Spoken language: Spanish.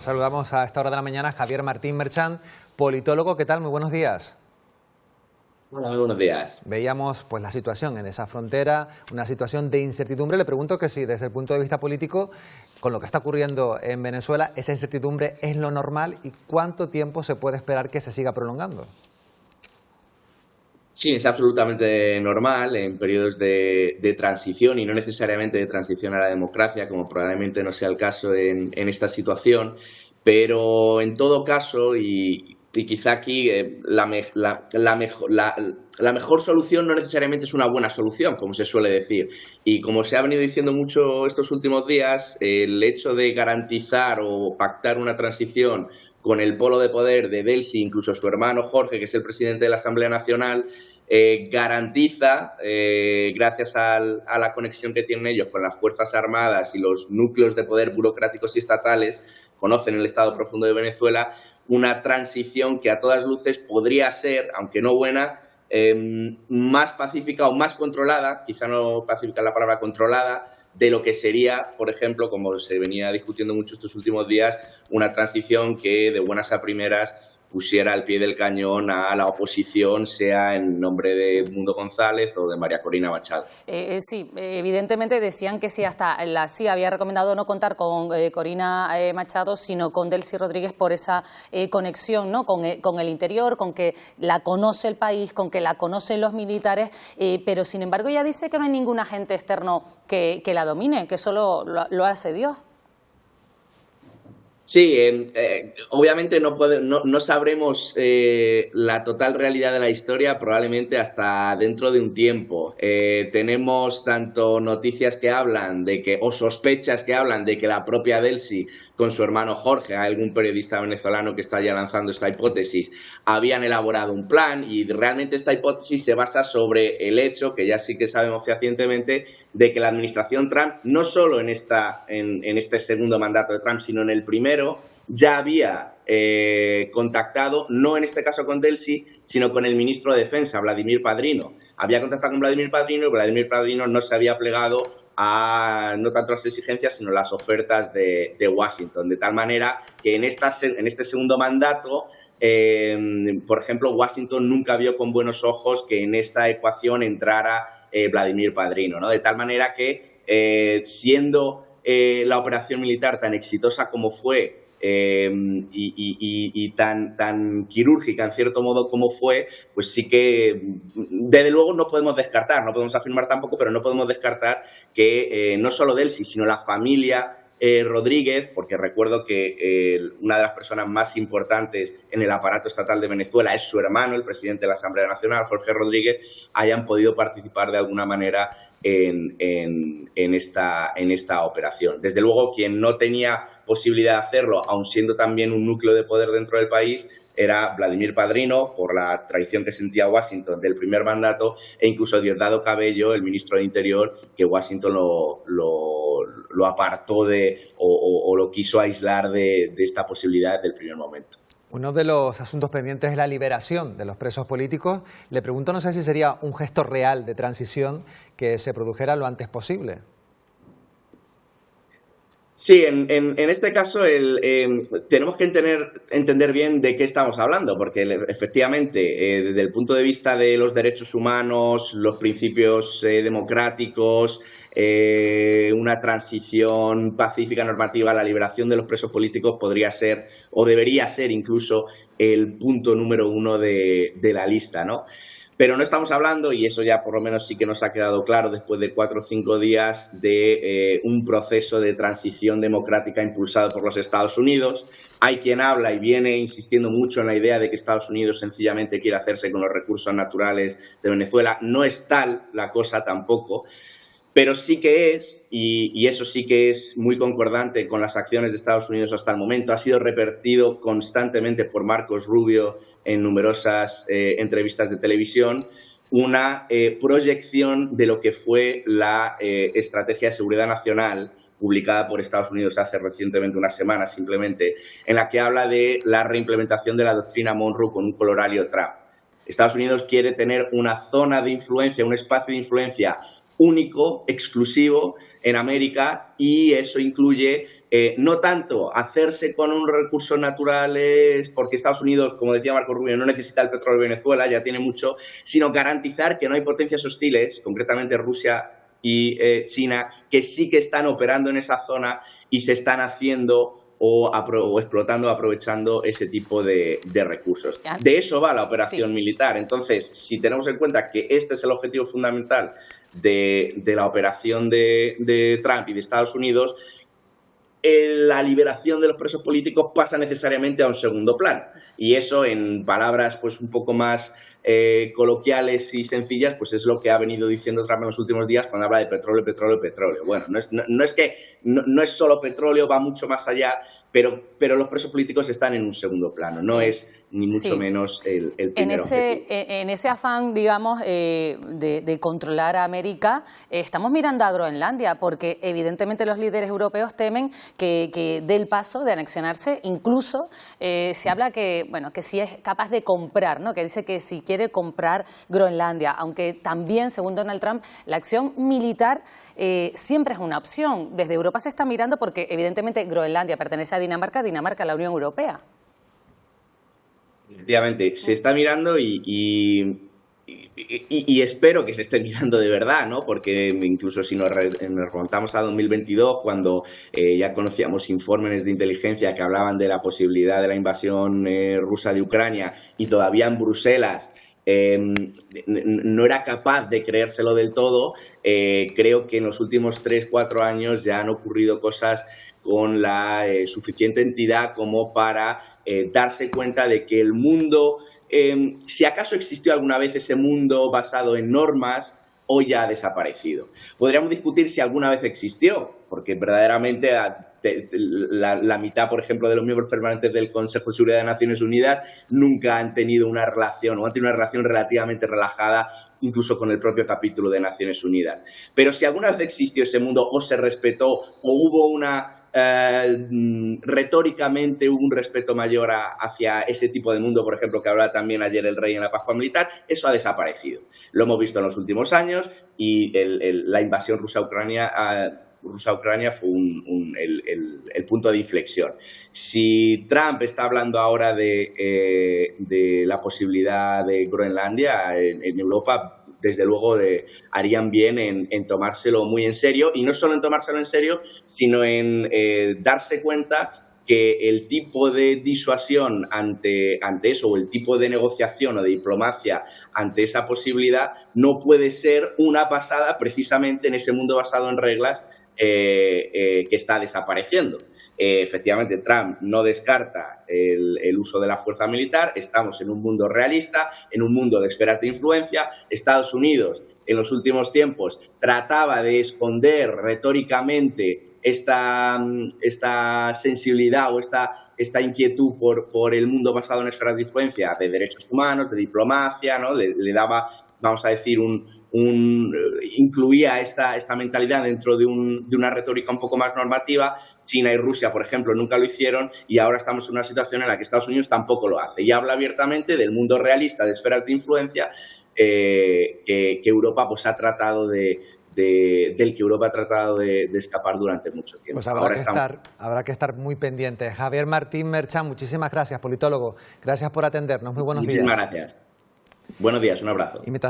Saludamos a esta hora de la mañana a Javier Martín Merchant, politólogo. ¿Qué tal? Muy buenos días. Hola, muy buenos días. Veíamos pues la situación en esa frontera, una situación de incertidumbre. Le pregunto que si desde el punto de vista político, con lo que está ocurriendo en Venezuela, esa incertidumbre es lo normal y cuánto tiempo se puede esperar que se siga prolongando. Sí, es absolutamente normal en periodos de transición y no necesariamente de transición a la democracia, como probablemente no sea el caso en esta situación, pero en todo caso, y quizá aquí la mejor solución no necesariamente es una buena solución, como se suele decir. Y como se ha venido diciendo mucho estos últimos días, el hecho de garantizar o pactar una transición con el polo de poder de Delcy, incluso su hermano Jorge, que es el presidente de la Asamblea Nacional, garantiza, gracias a la conexión que tienen ellos con las Fuerzas Armadas y los núcleos de poder burocráticos y estatales, conocen el estado profundo de Venezuela, una transición que a todas luces podría ser, aunque no buena, más pacífica o más controlada, quizá no pacífica es la palabra controlada, de lo que sería, por ejemplo, como se venía discutiendo mucho estos últimos días, una transición que de buenas a primeras pusiera al pie del cañón a la oposición, sea en nombre de Mundo González o de María Corina Machado. Sí, evidentemente decían que sí, hasta la CIA había recomendado no contar con Corina Machado, sino con Delcy Rodríguez por esa conexión, ¿no? con el interior, con que la conoce el país, con que la conocen los militares, pero sin embargo ella dice que no hay ningún agente externo que la domine, que solo lo hace Dios. Sí, obviamente no sabremos la total realidad de la historia probablemente hasta dentro de un tiempo. Tenemos tanto noticias que hablan de que, o sospechas que hablan de que la propia Delcy con su hermano Jorge, algún periodista venezolano que está ya lanzando esta hipótesis, habían elaborado un plan y realmente esta hipótesis se basa sobre el hecho, que ya sí que sabemos fehacientemente, de que la administración Trump, no solo en este segundo mandato de Trump, sino en el primero, ya había contactado, no en este caso con Delcy, sino con el ministro de Defensa, Vladimir Padrino. Había contactado con Vladimir Padrino y Vladimir Padrino no se había plegado a no tanto las exigencias, sino las ofertas de Washington. De tal manera que en este segundo mandato, por ejemplo, Washington nunca vio con buenos ojos que en esta ecuación entrara Vladimir Padrino, ¿no? De tal manera que, siendo la operación militar tan exitosa como fue, y tan quirúrgica en cierto modo como fue, pues sí que desde luego no podemos descartar, no podemos afirmar tampoco, pero no podemos descartar que no solo Delcy, sino la familia Rodríguez, porque recuerdo que una de las personas más importantes en el aparato estatal de Venezuela es su hermano, el presidente de la Asamblea Nacional, Jorge Rodríguez, hayan podido participar de alguna manera en esta operación. Desde luego, quien no tenía posibilidad de hacerlo, aun siendo también un núcleo de poder dentro del país, era Vladimir Padrino, por la traición que sentía Washington del primer mandato, e incluso Diosdado Cabello, el ministro de Interior, que Washington lo apartó o lo quiso aislar de esta posibilidad del primer momento. Uno de los asuntos pendientes es la liberación de los presos políticos. Le pregunto, no sé si sería un gesto real de transición que se produjera lo antes posible. Sí, en este caso tenemos que entender bien de qué estamos hablando, porque efectivamente, desde el punto de vista de los derechos humanos, los principios democráticos, una transición pacífica normativa a la liberación de los presos políticos podría ser, o debería ser incluso, el punto número uno de la lista, ¿no? Pero no estamos hablando, y eso ya por lo menos sí que nos ha quedado claro después de 4 o 5 días, de un proceso de transición democrática impulsado por los Estados Unidos. Hay quien habla y viene insistiendo mucho en la idea de que Estados Unidos sencillamente quiere hacerse con los recursos naturales de Venezuela. No es tal la cosa tampoco, pero sí que es, y eso sí que es muy concordante con las acciones de Estados Unidos hasta el momento, ha sido repetido constantemente por Marcos Rubio en numerosas entrevistas de televisión, una proyección de lo que fue la Estrategia de Seguridad Nacional publicada por Estados Unidos hace recientemente unas semanas simplemente, en la que habla de la reimplementación de la doctrina Monroe con un corolario Trump. Estados Unidos quiere tener una zona de influencia, un espacio de influencia único, exclusivo en América, y eso incluye no tanto hacerse con unos recursos naturales, porque Estados Unidos, como decía Marco Rubio, no necesita el petróleo de Venezuela, ya tiene mucho, sino garantizar que no hay potencias hostiles, concretamente Rusia y China, que sí que están operando en esa zona y se están haciendo o explotando, aprovechando ese tipo de recursos. De eso va la operación militar. Entonces, si tenemos en cuenta que este es el objetivo fundamental de la operación de Trump y de Estados Unidos, la liberación de los presos políticos pasa necesariamente a un segundo plano. Y eso, en palabras pues un poco más coloquiales y sencillas, pues es lo que ha venido diciendo Trump en los últimos días cuando habla de petróleo, petróleo, petróleo. Bueno, no es solo petróleo, va mucho más allá, pero los presos políticos están en un segundo plano, no es ni mucho menos el primer objetivo. En ese afán, digamos, de controlar a América, estamos mirando a Groenlandia, porque evidentemente los líderes europeos temen que dé el paso de anexionarse. Incluso se habla que si es capaz de comprar, ¿no? Que dice que si quiere comprar Groenlandia, aunque también, según Donald Trump, la acción militar siempre es una opción. Desde Europa se está mirando porque evidentemente Groenlandia pertenece a Dinamarca a la Unión Europea. Efectivamente, se está mirando y espero que se esté mirando de verdad, ¿no? Porque incluso si nos remontamos a 2022, cuando ya conocíamos informes de inteligencia que hablaban de la posibilidad de la invasión rusa de Ucrania, y todavía en Bruselas no era capaz de creérselo del todo, creo que en los últimos 3-4 años ya han ocurrido cosas con la suficiente entidad como para darse cuenta de que el mundo, si acaso existió alguna vez ese mundo basado en normas, hoy ya ha desaparecido. Podríamos discutir si alguna vez existió, porque verdaderamente la mitad, por ejemplo, de los miembros permanentes del Consejo de Seguridad de Naciones Unidas nunca han tenido una relación, o han tenido una relación relativamente relajada, incluso con el propio capítulo de Naciones Unidas. Pero si alguna vez existió ese mundo, o se respetó, o hubo retóricamente hubo un respeto mayor hacia ese tipo de mundo, por ejemplo, que hablaba también ayer el rey en la Pascua Militar, eso ha desaparecido. Lo hemos visto en los últimos años y la invasión rusa a Ucrania fue el punto de inflexión. Si Trump está hablando ahora de la posibilidad de Groenlandia en Europa, desde luego harían bien en tomárselo muy en serio, y no solo en tomárselo en serio, sino en darse cuenta que el tipo de disuasión ante eso, o el tipo de negociación o de diplomacia ante esa posibilidad, no puede ser una pasada precisamente en ese mundo basado en reglas que está desapareciendo. Efectivamente, Trump no descarta el uso de la fuerza militar. Estamos en un mundo realista, en un mundo de esferas de influencia. Estados Unidos, en los últimos tiempos, trataba de esconder retóricamente esta sensibilidad o esta inquietud por el mundo basado en esferas de influencia, de derechos humanos, de diplomacia, ¿no? Le daba, vamos a decir, incluía esta mentalidad dentro de una retórica un poco más normativa. China y Rusia, por ejemplo, nunca lo hicieron, y ahora estamos en una situación en la que Estados Unidos tampoco lo hace, y habla abiertamente del mundo realista de esferas de influencia que Europa pues ha tratado del que Europa ha tratado de escapar durante mucho tiempo. Pues habrá que estar muy pendientes. Javier Martín Merchan, muchísimas gracias, politólogo. Gracias por atendernos. Muy buenos días. Muchísimas gracias. Buenos días, un abrazo.